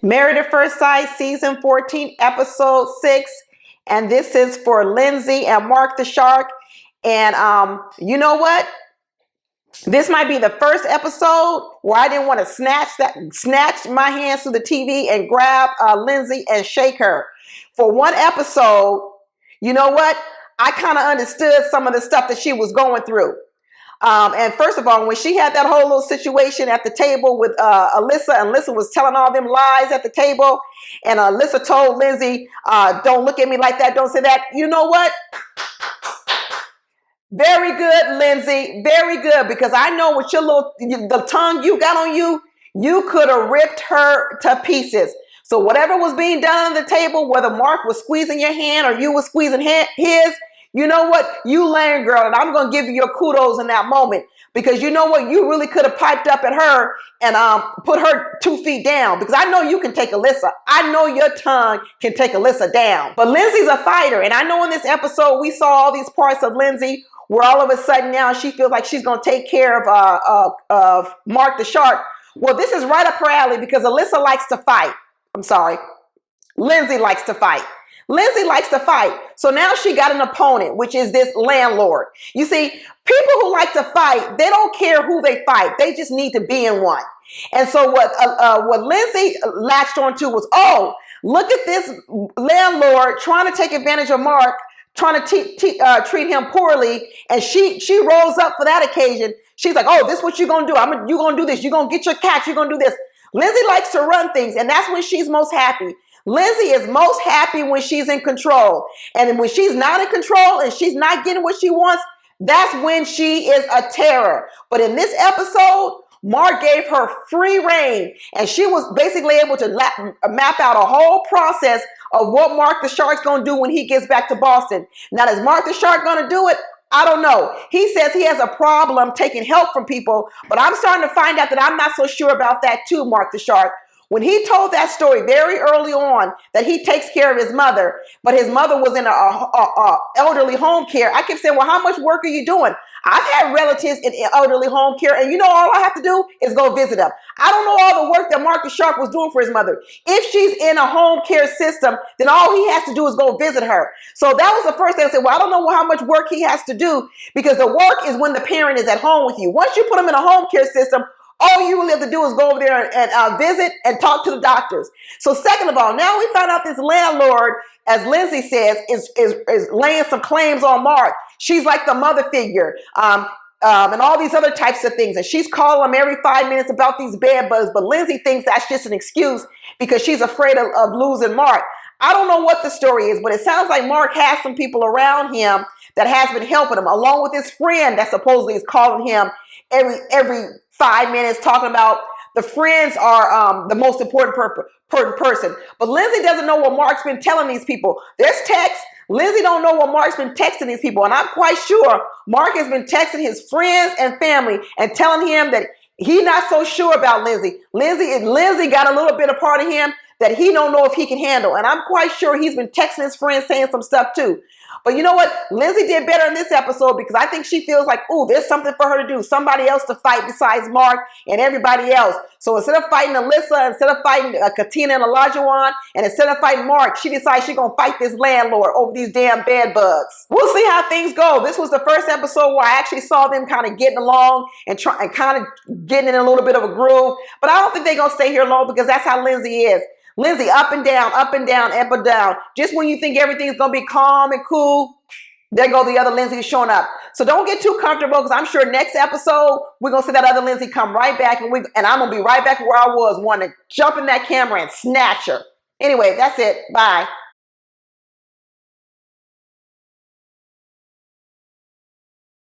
Married at First Sight, season 14, episode 6. And this is for Lindsey and Mark the Shark. And you know what? This might be the first episode where I didn't want to snatch my hands to the TV and grab Lindsey and shake her. For one episode, you know what? I kind of understood some of the stuff that she was going through. And first of all, when she had that whole little situation at the table with Alyssa, and Alyssa was telling all them lies at the table, and Alyssa told Lindsey, don't look at me like that, don't say that. You know what? Very good, Lindsey. Very good, because I know with the tongue you got on you, you could have ripped her to pieces. So whatever was being done on the table, whether Mark was squeezing your hand or you were squeezing his, you know what? You learned, girl, and I'm going to give you your kudos in that moment, because you know what? You really could have piped up at her and put her 2 feet down, because I know you can take Alyssa. I know your tongue can take Alyssa down. But Lindsey's a fighter, and I know in this episode we saw all these parts of Lindsey where all of a sudden now she feels like she's going to take care of Mark the Shark. Well, this is right up her alley, because Alyssa likes to fight. I'm sorry. Lindsey likes to fight. Lindsey likes to fight. So now she got an opponent, which is this landlord. You see, people who like to fight, they don't care who they fight. They just need to be in one. And so what Lindsey latched onto was, oh, look at this landlord trying to take advantage of Mark, trying to treat him poorly. And she rose up for that occasion. She's like, oh, this is what you're going to do. You're going to do this. You're going to get your cat. You're going to do this. Lindsey likes to run things, and that's when she's most happy. Lindsey is most happy when she's in control. And when she's not in control and she's not getting what she wants, that's when she is a terror. But in this episode, Mark gave her free reign, and she was basically able to map out a whole process of what Mark the Shark's going to do when he gets back to Boston. Now, is Mark the Shark going to do it? I don't know. He says he has a problem taking help from people, but I'm starting to find out that I'm not so sure about that too, Mark the Shark. When he told that story very early on that he takes care of his mother, but his mother was in a elderly home care, I kept saying, well, how much work are you doing? I've had relatives in elderly home care, and you know, all I have to do is go visit them. I don't know all the work that Mark the Shark was doing for his mother. If she's in a home care system, then all he has to do is go visit her. So that was the first thing I said, well, I don't know how much work he has to do, because the work is when the parent is at home with you. Once you put them in a home care system, all you really have to do is go over there and visit and talk to the doctors. So second of all, now we found out this landlord, as Lindsey says, is laying some claims on Mark. She's like the mother figure, and all these other types of things. And she's calling him every 5 minutes about these bed bugs. But Lindsey thinks that's just an excuse because she's afraid of losing Mark. I don't know what the story is, but it sounds like Mark has some people around him that has been helping him, along with his friend that supposedly is calling him every 5 minutes, talking about the friends are the most important person. But Lindsey doesn't know what Mark's been telling these people. There's texts. Lindsey don't know what Mark's been texting these people. And I'm quite sure Mark has been texting his friends and family and telling him that he's not so sure about Lindsey. Lindsey got a little bit of part of him that he don't know if he can handle. And I'm quite sure he's been texting his friends saying some stuff too. But you know what? Lindsey did better in this episode, because I think she feels like, ooh, there's something for her to do. Somebody else to fight besides Mark and everybody else. So instead of fighting Alyssa, instead of fighting Katina and Olajuwon, and instead of fighting Mark, she decides she's going to fight this landlord over these damn bed bugs. We'll see how things go. This was the first episode where I actually saw them kind of getting along and kind of getting in a little bit of a groove. But I don't think they're going to stay here long, because that's how Lindsey is. Lindsey, up and down, up and down, up and down. Just when you think everything's going to be calm and cool, there go the other Lindsey showing up. So don't get too comfortable, because I'm sure next episode, we're going to see that other Lindsey come right back, and I'm going to be right back where I was, wanting to jump in that camera and snatch her. Anyway, that's it. Bye.